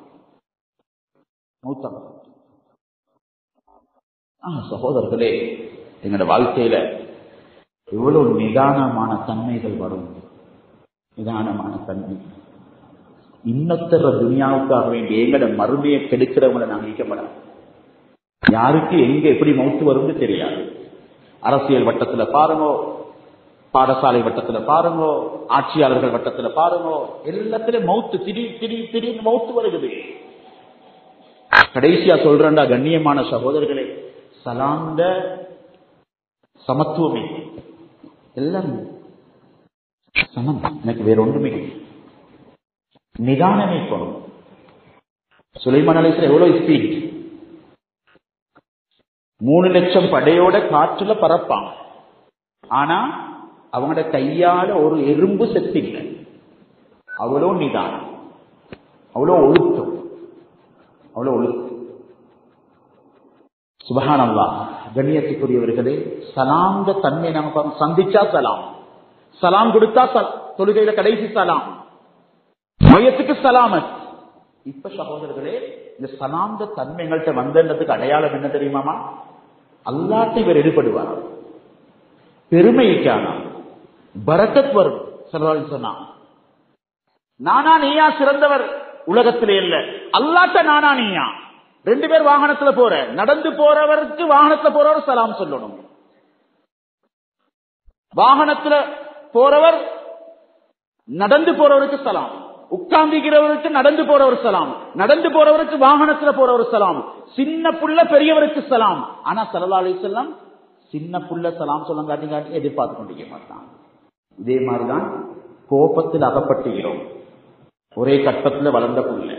S1: சகோதரர்களே, எங்களோட வாழ்க்கையில எவ்வளவு நிதானமான தன்மைகள் வரும். நிதானமான தன்மை. இன்னொத்தர துனியாவுக்காக வேண்டிய எங்களோட மறுமையை கெடுக்கிறவங்களை நாங்கள் நீக்கப்பட. யாருக்கு எங்க எப்படி மௌத்து வரும்னு தெரியாது. அரசியல் வட்டத்துல பாருங்கோ, பாடசாலை வட்டத்துல பாருங்கோ, ஆட்சியாளர்கள் வட்டத்துல பாருங்கோ, எல்லாத்திலும் மௌத்து திடீர் மௌத்து வருகிறது. கடைசியா சொல்றா கண்ணியமான சகோதரர்களே, சலாந்த சமத்துவமே எல்லாம் சமம். எனக்கு வேற ஒன்றுமே நிதானமே போடும். சுலைமான் அலைஹிஸ்ஸலாம் எவ்வளவு ஸ்பீட், 3 லட்சம் படையோட காற்றுல பறப்பாங்க. ஆனா அவங்களோட கையால ஒரு எறும்பு செத்தில்லை. அவ்வளோ நிதானம், அவ்வளோ ஒழுக்கம், அவ்வளோ ஒழுக்கம். சுப்ஹானல்லாஹ். கண்ணியத்துக்குரியவர்களே, சலாந்த தன்மை நாம சந்திச்சா சலாம், சலாம் கொடுத்தா தொழுகையில கடைசி சலாம், மையத்துக்கு சலாமத். இப்ப சகோதரர்களே, இந்த சலாந்த தன்மைகள்கிட்ட வந்ததுக்கு அடையாளம் என்ன தெரியுமாமா? அல்லாஹ்வை இவர் ஈடுபடுவார், பெருமைக்கான பரக்கத் வரும். சொன்னா நானா நீயா சிறந்தவர் உலகத்திலே இல்ல, அல்லாஹ்ட்ட நானா நீயா. 2 பேர் வாகனத்துல போற, நடந்து போறவருக்கு வாகனத்துல போறவர் சலாம் சொல்லணும். வாகனத்துல போறவர் நடந்து போறவருக்கு சலாம், உட்கார்ந்துகிறவருக்கு நடந்து போறவர் சலாம், நடந்து போறவருக்கு வாகனத்துல போறவர் சலாம், சின்ன புள்ள பெரியவருக்கு சலாம். ஆனா ஸல்லல்லாஹு அலைஹி வஸல்லம் சின்ன புள்ள சலாம் சொல்ல காட்டி எதிர்பார்த்து கொண்டிருக்க மாட்டான். இதே மாதிரிதான் கோபத்தில் அகப்பட்டுகிறோம். ஒரே கட்டத்துல வளர்ந்த புள்ள,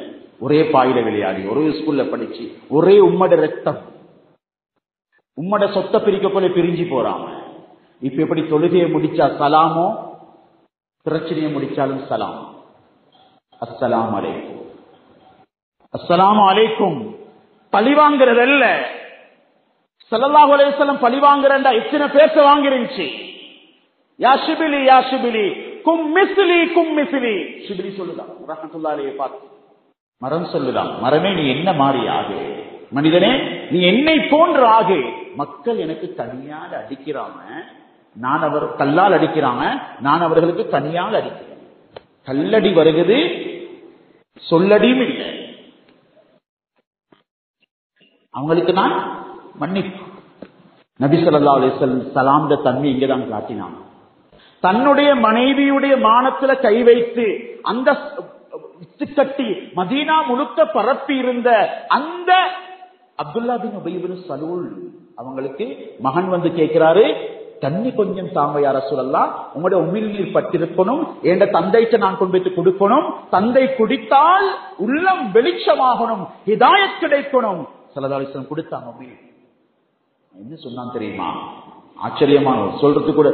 S1: ஒரே பாயில விளையாடி, ஒரே ஸ்கூல்ல படிச்சு, ஒரே உம்மட ரத்தம், உம்மட சொத்தை பிரிக்க போல பிரிஞ்சு போறாங்க. இப்ப எப்படி தொழுகையை முடிச்சா சலாமோ, பிரச்சனையை முடிச்சாலும் சலாம். அஸ்ஸலாமு அலைக்கும், அஸ்ஸலாமு அலைக்கும். பழிவாங்கிறதல்ல. ஸல்லல்லாஹு அலைஹி வஸல்லம் பழிவாங்கிறண்டா எத்தனை பேச வாங்கிருந்துச்சு. யா ஷிபிலி யா ஷிபிலி கும் மிஸ்லி கும் மிஸ்லி. ஷிபிலி சொல்லுதான் ரஹ்மத்துல்லாஹி அலைஹி பார்த்து, மரம் சொல்லுதான், மரமே நீ என்ன மாறி ஆகு, மனிதனே நீ என்னை போன்ற ஆகு. மக்கள் எனக்கு தனியால் அடிக்கிறாங்க, நான் அவர் கல்லால் அடிக்கிறாங்க, நான் அவர்களுக்கு தனியால் அடிக்கிறேன். கல்லடி வருகிறது, சொல்லடியும் இல்லை. அவங்களுக்கு நான் மன்னிப்பு. நபி ஸல்லல்லாஹு அலைஹி வஸல்லம் சலாம்ட தன்மை இங்கதான் காட்டினாங்க. தன்னுடைய மனைவியுடைய மானத்துல கை வைத்து அந்த கட்டி மதீனா முழுக்க பரப்பி இருந்த அந்த அப்துல்லா பின் உபை பின் சலூல் அவங்களுக்கு மகன் வந்து கேட்கிறாரு, தண்ணி கொஞ்சம் தாங்க யா ரசூலல்லாஹ், உங்களுடைய உமிழ் நீர் பட்டிருக்கணும், என்ற தந்தைக்கு நான் கொண்டு போய் கொடுக்கணும், தந்தை குடித்தால் உள்ளம் வெளிச்சமாகணும், ஹிதாயத் கிடைக்கணும். ஸல்லல்லாஹு அலைஹி வஸல்லம் கொடுத்தாங்க உமிழ். என்ன சொன்னான் தெரியுமா? ஆச்சரியமான சொல்றது கூட,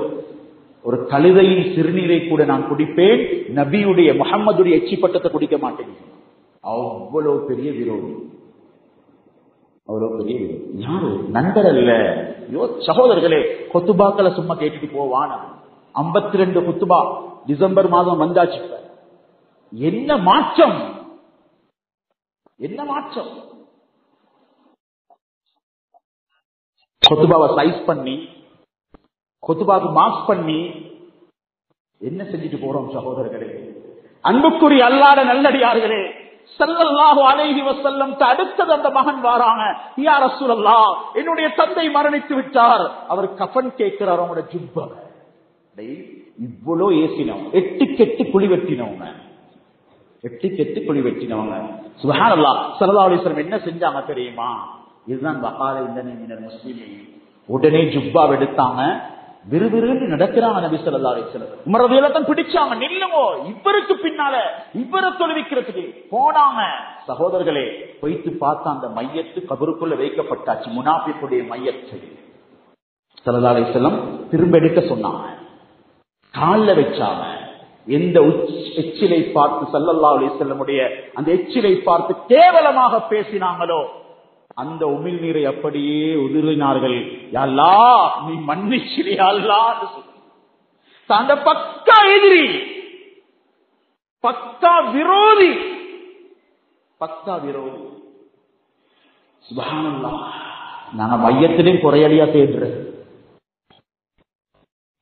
S1: ஒரு கழுதையின் சிறுநீரை கூட நான் குடிப்பேன், நபியுடைய முஹம்மதுடைய எச்சி பட்டத்தை குடிக்க மாட்டேன். அவ்வளவு பெரிய விரோதி, அவ்வளவு பெரிய விரோதி. யாரு? நண்பர் அல்ல. சகோதரர்களே, கொத்துபாக்களை சும்மா கேட்டுட்டு போவான். 52 குத்துபா டிசம்பர் மாதம் வந்தாச்சு. என்ன மாற்றம், என்ன மாற்றம். கொத்துபாவை சைஸ் பண்ணி, கொத்துபாவுக்கு மார்க் பண்ணி என்ன செஞ்சுட்டு போறோம் சகோதரர்களே. அன்புக்குரிய அல்லாஹ்வுடைய நல்லடியார்களே, ஸல்லல்லாஹு அலைஹி வஸல்லம் அடுத்தது அந்த மகன் வாராங்க. யா ரசூலல்லாஹ், என்னுடைய தந்தை மரணித்து விட்டார். அவர் கஃன் கேட்கிறார், அவங்களோட ஜுப்பா. இவ்வளோ ஏசினவங்க, 8 குழி வெட்டினவங்க, 8 குழி வெட்டினவங்க. சுப்ஹானல்லாஹ். ஸல்லல்லாஹு அலைஹி வஸல்லம் என்ன செஞ்சாங்க தெரியுமா? இதுதான் வகால இந்த முஸ்லிம். உடனே ஜுப்பா எடுத்தாங்க, விறுவிறுன்னு நடக்கிறாங்க நபி ஸல்லல்லாஹு அலைஹி வஸல்லம். உமர் ரலியல்லாஹு அன்ஹு பிடிச்சாங்க, நில்லுங்கோ, இவருக்கு பின்னால இவரை தொழுவிக்கிறதுக்கு போனாங்க. சகோதரர்களே, போயிட்டு பார்த்தா அந்த மையத்து கபருக்குள்ள வைக்கப்பட்டாச்சு, முனாஃபிக்குடைய மையத்து. ஸல்லல்லாஹு அலைஹி வஸல்லம் திரும்ப எடுக்க சொன்னாங்க, கால்ல வச்சாங்க. எந்த எச்சிலை பார்த்து ஸல்லல்லாஹு அலைஹி வஸல்லமுடைய அந்த எச்சிலை பார்த்து கேவலமாக பேசினாங்களோ அந்த உமிழ் நீரை அப்படியே உதிரினார்கள். யா அல்லாஹ், நீ மன்னிச்சிரு யா அல்லாஹ். அந்த பக்கா எதிரி, பக்கா விரோதி, பக்கா விரோதி. சுப்ஹானல்லாஹ். நாங்க மையத்திலையும் குறையடியா தேடுற,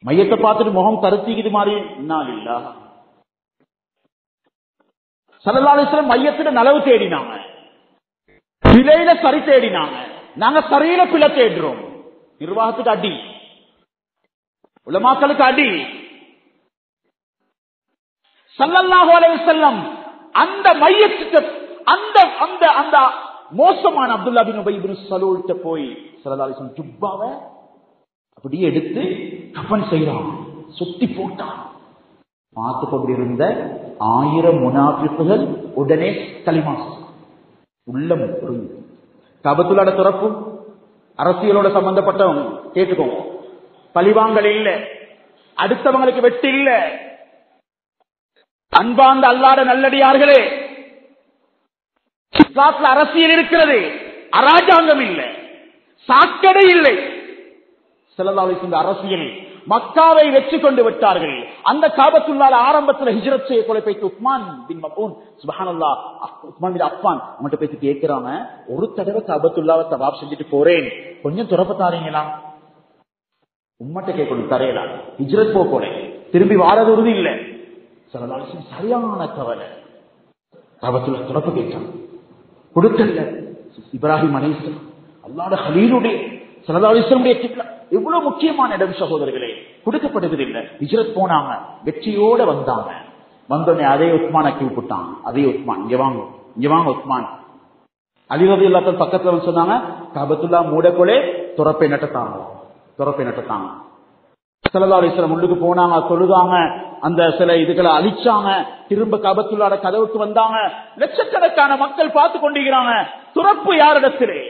S1: மையத்தை பார்த்துட்டு முகம் கருத்திக்குது மாதிரி. இன்னாலில்லாஹ். ஸல்லல்லாஹு அலைஹி வஸல்லம் மையத்துல நலவு தேடினாங்க, பிழையில சரி தேடினாங்க. நாங்க சரியில பிழை தேடுறோம். நிர்வாகத்துக்கு அடி, உலமாக்களுக்கு அடி. ஸல்லல்லாஹு அலைஹி வஸல்லம் அந்த மையத்துக்கு அந்த அந்த அந்த மோசமான அப்துல்லா பின் உபை பின் சலூல்ட்ட போய் ஸல்லல்லாஹு அலைஹி வஸல்லம் ஜுப்பாவை அப்படியே எடுத்து கஃன் செய்யறான், சுத்தி போட்டான். பார்த்து கொண்டிருந்த 1000 முனாஃபிக்குகள் உடனே கலிமா உள்ளம் புரிஞ்சு. கபத்துல்லாட துறப்பு அரசியலோட சம்பந்தப்பட்டவங்க கேட்டுக்கோங்க. பழிவாங்கல் இல்ல, அடுத்தவங்களுக்கு வெட்டு இல்ல. அன்பார்ந்த அல்லாஹ்வுடைய நல்லடியார்களே, இஸ்லாத்துல அரசியல் இருக்கிறது, அராஜாங்கம் இல்லை, சாக்கடை இல்லை. ஸல்லல்லாஹு அலைஹி வஸல்லம் அரசியல் மக்காவை வெற்றி கொண்டு விட்டார்கள். அந்த காபத்துல்லாஹ் ஆரம்பத்தில் ஹிஜ்ரத் செய்ய கொலை போயிட்டு உஸ்மான் பின் மஃஊன், சுப்ஹானல்லாஹ், உஸ்மான் பின் அஃபான் அவங்கள்ட்ட போயிட்டு கேட்கிறாங்க, ஒரு தடவை காபத்துல்லாஹ்வை தவாப் செஞ்சுட்டு போறேன், கொஞ்சம் துறப்பு தாரீங்களா? உம்மட்ட கேட்கணும், தரையலாம். ஹிஜ்ரத் போல திரும்பி வாரது உறுதி இல்லை. ஸல்லல்லாஹு அலைஹி வஸல்லம் சரியான கவலை. காபத்துல்லாஹ் துறப்பு கேட்டாங்க, கொடுக்கல. இப்ராஹிம் அலைஹிஸ்ஸலாம் அல்லாஹ்வுடைய ஹலீலுடைய ஸல்லல்லாஹு அலைஹி வஸல்லம் கிப்லா, எவ்வளவு முக்கியமான இடம் சகோதரர்களே, கொடுக்கப்படுவதில்லை. ஹிஜ்ரத் போனாங்க, வெற்றியோட வந்தாங்க. வந்தோடனே அதே உஸ்மானை கூப்பிட்டாங்க, அதே உஸ்மான், இங்க வாங்க, இங்க வாங்க உஸ்மான். அலி ரலியல்லாஹு அன்ஹு பக்கத்துல வந்து சொன்னாங்க, காபத்துல்லாஹ் மூடக்கொலை துறப்பை நட்டத்தாங்க, துறப்பை நட்டத்தாங்க. ஸல்லல்லாஹு அலைஹி வஸல்லம் உள்ளுக்கு போனாங்க, தொழுதாங்க. அந்த சில இதுகளை அழிச்சாங்க, திரும்ப கபத்துள்ளாட கதவுக்கு வந்தாங்க, லட்சக்கணக்கான மக்கள் பார்த்து கொண்டிருக்கிறாங்க. துறப்பு யாரிடத்திலே?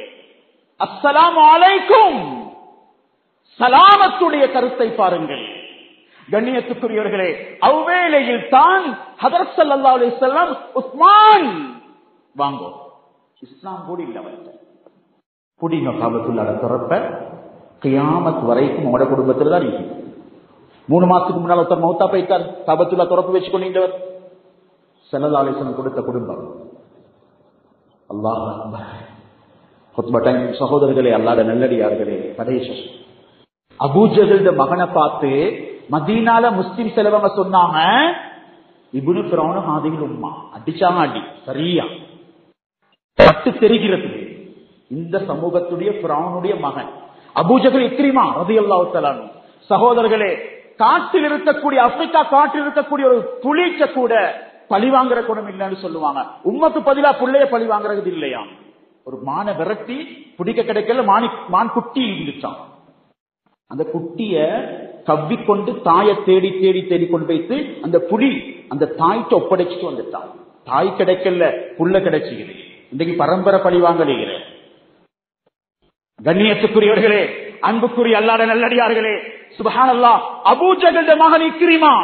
S1: அஸ்ஸலாமு அலைக்கும், சலாமத்துடைய கருத்தை பாருங்கள். கண்ணியத்துக்குரியவர்களே, அவ்வேளையில் தான் ஹதரத் ஸல்லல்லாஹு அலைஹி வஸல்லம் உஸ்மான் வாங்கோ, இஸ்லாம் கூட இல்ல அவர்கிட்ட, புடிங்க காபத்துள்ளாட துறப்ப கியாமத் வரைக்கும் உங்களோட குடும்பத்தில் தான் இருக்கு. 3 மாசத்துக்கு முன்னால் ஒருத்தர் மௌத்தா போயிட்டார், காபத்துல்லா துறப்பு வச்சு கொண்டவர் ஸல்லல்லாஹு அலைஹி வஸல்லம் கொடுத்த குடும்பம். அல்லாஹ் அக்பர். குத்பா டைம் சகோதரர்களே, அல்லாஹ்வுடைய நல்லடியார்களே, கடைசி அபூஜஹல் மகனை பார்த்து மதீனால முஸ்லிம் செலவங்க சொன்னாங்க, இப்னு ஃபிரௌன் ஹாதிஹில் உம்மா, அடிச்சாங்க அடி சரியா பட்டு தெரிகிறது. இந்த சமூகத்துடைய ஃபிரௌனுடைய மகன் அபூஜஹல் இக்ரிமா ரலியல்லாஹு தஆலா. சகோதரர்களே, காட்டில் இருக்கக்கூடிய ஆப்பிரிக்கா காட்டில் இருக்கக்கூடிய ஒரு புலிக்க கூட பழி வாங்குற குணம் இல்லைன்னு சொல்லுவாங்க. உம்மக்கு பதிலா புள்ளைய பழி வாங்குறது இல்லையா? ஒரு மான விரட்டி பிடிக்க கிடைக்கல, மான் குட்டி இருந்துச்சான். அந்த குட்டிய கவ்விக்கொண்டு தாயை தேடி தேடி தேடி கொண்டு வைத்து அந்த புலி அந்த தாய்க்கு ஒப்படைச்சிட்டு வந்துட்டான். தாய் கிடைக்கல, புள்ள கிடைச்சிக்குது. இன்றைக்கு பரம்பரை பழி வாங்கலைகிற. கண்ணியத்துக்குரியவர்களே, அன்புக்குரிய அல்லாஹ்வுடைய நல்லடியார்களே, சுப்ஹானல்லாஹ், அபூஜஹல் மகன் இக்ரிமா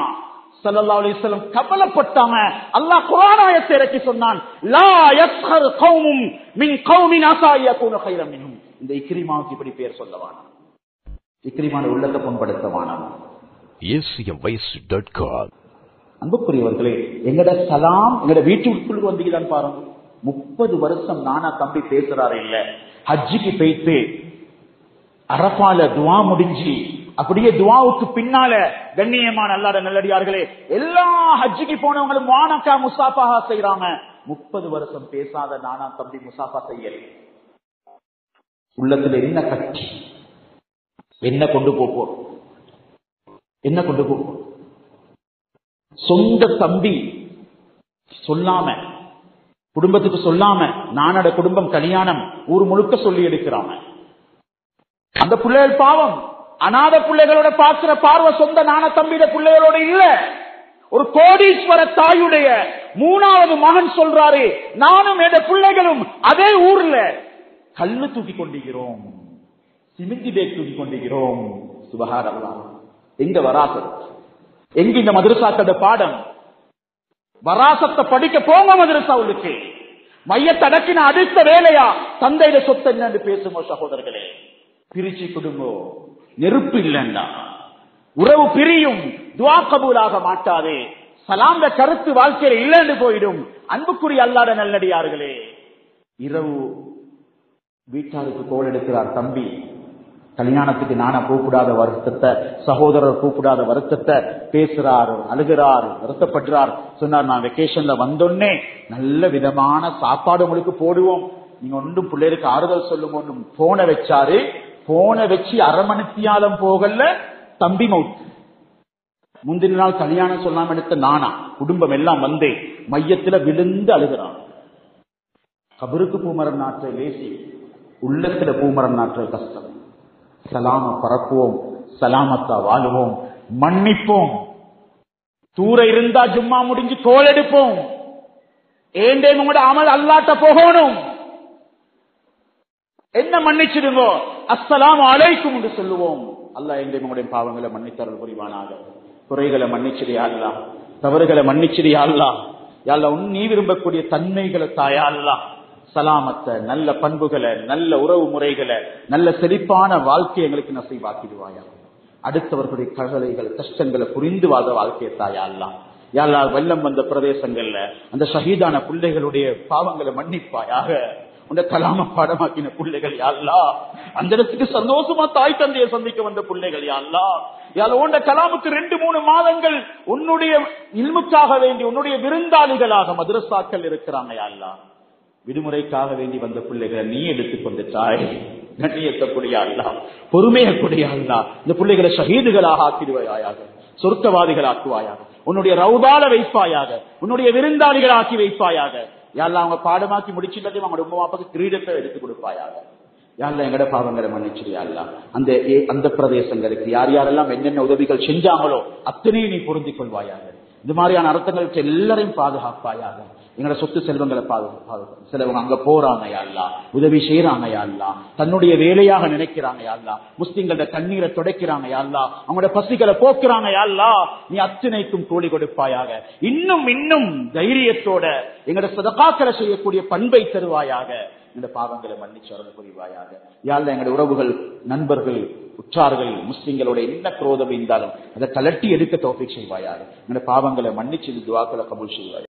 S1: ஸல்லல்லாஹு அலைஹி வஸல்லம் கவலைப்பட்டாங்க. அல்லாஹ் குர்ஆன் ஆயத்தை இறக்கி சொன்னான், லா யஸ்ஹர் கௌமும் மின் கௌமின் அஸா யகூனு கைரம் மின்ஹும். இந்த இக்ரிமாவுக்கு இப்படி பேர் சொல்லவானா, இக்ரிமான உள்ளத்தை புண்படுத்தவானா.
S2: acmvoice.com.
S1: அன்புக்குரியவர்களே, எங்கட சலாம் எங்கட வீட்டுக்குள்ள வந்தீங்களான்னு பாருங்க. 30 வருஷம் நானா தம்பி பேசுறாரு இல்ல, ஹஜ்ஜிக்கு போயிட்டு அரஃபால துவா முடிஞ்சு அப்படியே துவாவுக்கு பின்னால கண்ணியமான அல்லாஹ்வுடைய நல்லடியார்களே, எல்லா ஹஜ்ஜிக்கு போனவங்களும் வானக்கா முசாஃபா செய்யறாங்க. 30 வருஷம் பேசாத நானா தம்பி முசாஃபா செய்யல. உள்ளத்துல என்ன கட்சி, என்ன கொண்டு போறோம், என்ன கொண்டு போறோம்? சொந்த தம்பி சொல்லாம, குடும்பத்துக்கு சொல்லாம, நானோட குடும்பம் கல்யாணம் ஊர் முழுக்க சொல்லி எடுக்கிறாங்க. அந்த பிள்ளைகள் பாவம், அநாத பிள்ளைகளோட பார்க்கிற பார்வை சொந்த நான தம்பியோட பிள்ளைகளோட இல்ல. ஒரு கோடீஸ்வர தாயுடைய 3வது மகன் சொல்றாரு, நானும் என் பிள்ளைகளும் அதே ஊர்ல கல்லு தூக்கி கொண்டிருக்கிறோம், சிமிந்தி பேக் தூக்கி கொண்டிருக்கிறோம். சுபஹானல்லாஹ். எங்க வராசத், எங்க இந்த மதரசாக்களோட பாடம்? வராசத்தை படிக்க போங்க மதரசாவுக்கு. மையத்தை அடக்கின அடுத்த வேலையா தந்தையில சொத்து என்னன்னு பேசுமோ சகோதரர்களே? பிரிச்சு கொடுங்கோ. நெருப்பு இல்லைண்டா உறவு பிரியும், துவா கபூலாக மாட்டாதே, சலாந்த கருத்து வாழ்க்கையில இல்லைன்னு போயிடும். அன்புக்குரிய அல்லாஹ்வுடைய நல்லடியார்களே, இரவு வீட்டாருக்கு கோல் எடுக்கிறார் தம்பி, கல்யாணத்துக்கு நானா கூப்பிடாத வருத்தத்தை, சகோதரர் கூப்பிடாத வருத்தத்தை பேசுறாரு, அழுகிறார், வருத்தப்படுறார். சொன்னார், நான் வெக்கேஷன்ல வந்தோன்னே நல்ல விதமான சாப்பாடு உங்களுக்கு போடுவோம், நீங்க ஒன்றும் பிள்ளைகளுக்கு ஆறுதல் சொல்லுங்க. போனை வச்சாரு. போனை வச்சு அரை மணித்தியாலம் போகல, தம்பி மவுத். முந்தின நாள் கல்யாணம் சொல்லாம எடுத்த நானா குடும்பம் எல்லாம் வந்து மையத்துல விழுந்து அழுகிறான். கபருக்கு பூமரம் நாற்ற லேசி, உள்ளத்துல பூமரம் நாற்ற கஷ்டம். சலாம பரப்புவோம், சலாமத்தா வாழுவோம், மன்னிப்போம். தூர இருந்தா ஜும்மா முடிஞ்சு தோல் எடுப்போம். ஏண்டே உங்களோட அமல் அல்லாட்ட போகணும். என்ன மன்னிச்சிடுங்கோ, அஸ்ஸலாமு அலைக்கும் என்று சொல்லுவோம். அல்லாஹ் எங்கே உங்களுடைய பாவங்களை மன்னித்தருள் புரிவானாக. குறைகளை மன்னிச்சிடியா அல்லாஹ், தவறுகளை மன்னிச்சிடியா அல்லாஹ். யா அல்லாஹ், நீ விரும்பக்கூடிய தன்மைகளை தாயா அல்லாஹ். சலாமத்தை, நல்ல பண்புகளை, நல்ல உறவு முறைகளை, நல்ல செழிப்பான வாழ்க்கை எங்களுக்கு நசீபாக்கிடுவாயா. அடுத்தவர்களுடைய கவலைகள் கஷ்டங்களை புரிந்து வாழ்ற வாழ்க்கையை தாயா அல்லாஹ். யா அல்லாஹ், வெள்ளம் வந்த பிரதேசங்கள்ல அந்த ஷஹீதான பிள்ளைகளுடைய பாவங்களை மன்னிப்பாயாக. உன்னை கலாம பாடமாக்கின பிள்ளைகள் யா அல்லாஹ், அந்த இடத்துக்கு சந்தோஷமா தாய் தந்தையை சந்திக்க வந்த பிள்ளைகள் யா அல்லாஹ். யா அல்லாஹ், உன்னை கலாமுக்கு 2-3 மாதங்கள் உன்னுடைய இல்முக்காக வேண்டி உன்னுடைய விருந்தாளிகளாக மதரசாக்கள் இருக்கிறாங்க யா அல்லாஹ். விடுமுறைக்காக வேண்டி வந்த பிள்ளைகளை நீ எடுத்துக்கொண்டு தாய், கண்ணியத்தக்கூடிய அல்லாஹ், பொறுமையக்கூடிய அல்லாஹ், இந்த பிள்ளைகளை ஷஹீதுகளாக ஆக்கிடுவாயாக, சொர்க்கவாதிகள் ஆக்குவாயாக, உன்னுடைய ரவுதால வைப்பாயாக, உன்னுடைய விருந்தாளிகள் ஆக்கி வைப்பாயாக. யா அல்லாஹ், அவங்க பாடமாக்கி முடிச்சுட்டு அவங்களோட உம்மா அப்பாவுக்கு கிரீடத்தை எடுத்து கொடுப்பாயாக. யாரெல்லாம் எங்கட பாவங்களை மன்னிச்சிரியா அல்லா. அந்த பிரதேசங்களுக்கு யார் யாரெல்லாம் என்னென்ன உதவிகள் செஞ்சாங்களோ அத்தனையும் நீ பொருந்திக் கொள்வாயாக. இது மாதிரியான அர்த்தங்களுக்கு எல்லாரையும் பாதுகாப்பாயாக. எங்களோட சொத்து செல்வங்களை பாதுகாப்பு. சிலவங்க அங்க போறாங்க யாழ்லா, உதவி செய்யறாங்க யாழ்லா, தன்னுடைய வேலையாக நினைக்கிறாங்க யாழ்லா, முஸ்லிம்களோட கண்ணீரை துடைக்கிறாங்க யாழ்லா, அவங்களோட பசிகளை போக்குறாங்க யாழ்லா, நீ அத்தனைக்கும் கூலி கொடுப்பாயாக. இன்னும் இன்னும் தைரியத்தோட எங்களோட சதகாக்களை செய்யக்கூடிய பண்பை தருவாயாக. இந்த பாவங்களை மன்னிச்சு அருள் புரிவாயாக. யாழ்லா, எங்களுடைய உறவுகள், நண்பர்கள், உற்றார்கள், முஸ்லிம்களோட என்ன குரோதம் இருந்தாலும் அதை கலட்டி எடுக்க தௌஃபீக் செய்வாயாக. எங்களுடைய பாவங்களை மன்னிச்சு துஆக்களை கபூல் செய்வாயாக.